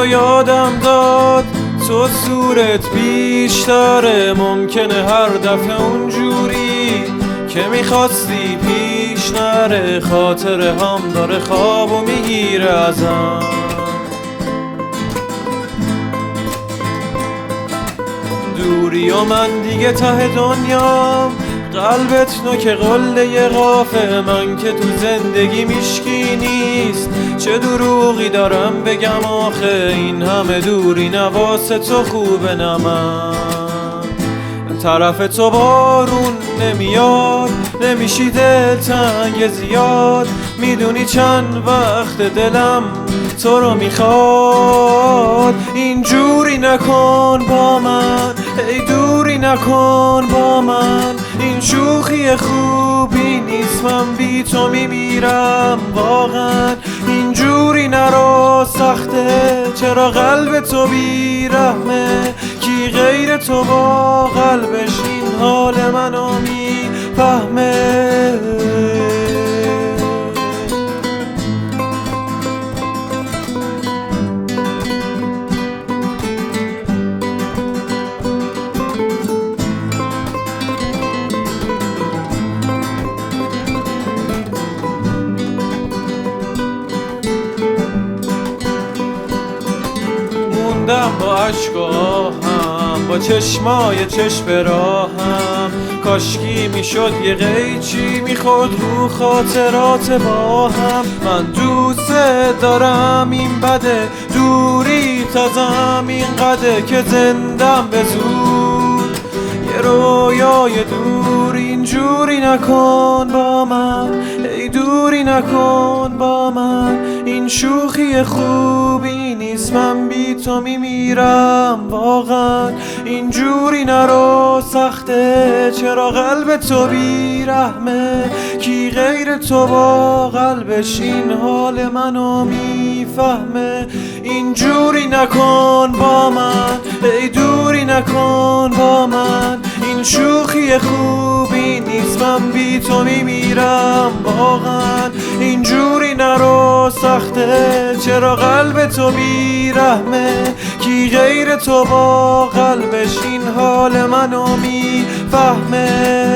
رو یادم داد تو صورت بیشتره، ممکنه هر دفعه اونجوری که میخواستی پیش نره. خاطره هم داره خوابو میگیره ازم. دوری و من دیگه ته دنیام، قلبت نوک قله قافه. من که تو زندگی میشکی نیست، چه دروغی دارم بگم آخه. این همه دوری نواسه تو خوبه نه من طرف تو بارون نمیاد، نمیشی دلتنگ زیاد. میدونی چند وقت دلم تو رو میخواد. اینجوری نکن با من، ای دوری نکن با من. این شوخی خوبی نیست، من بی تو میمیرم واقعا. اینجوری نرو سخته، چرا قلب تو بیرحمه. کی غیر تو با قلبش این حال منو میفهمه. موندم با عشق و آهم، با چشمای چشم راهم. کاشکی میشد یه قیچی میخورد رو خاطرات با هم. من دوست دارم این بده، دوری تازم این قده که زندم به زود یه رویای دور. اینجوری نکن با من، ای دوری نکن با من. این شوخی خوبی نیست، من بی تو میمیرم واقعا. اینجوری نرو سخته، چرا قلب تو بیرحمه. کی غیر تو با قلبش این حال منو میفهمه. اینجوری نکن با من، ای دوری نکن با من. این شوخی خوبی نیست، من بی تو میمیرم واقعا. اینجوری نرو سخته، چرا قلب تو بیرحمه. کی غیر تو با قلبش این حال منو میفهمه.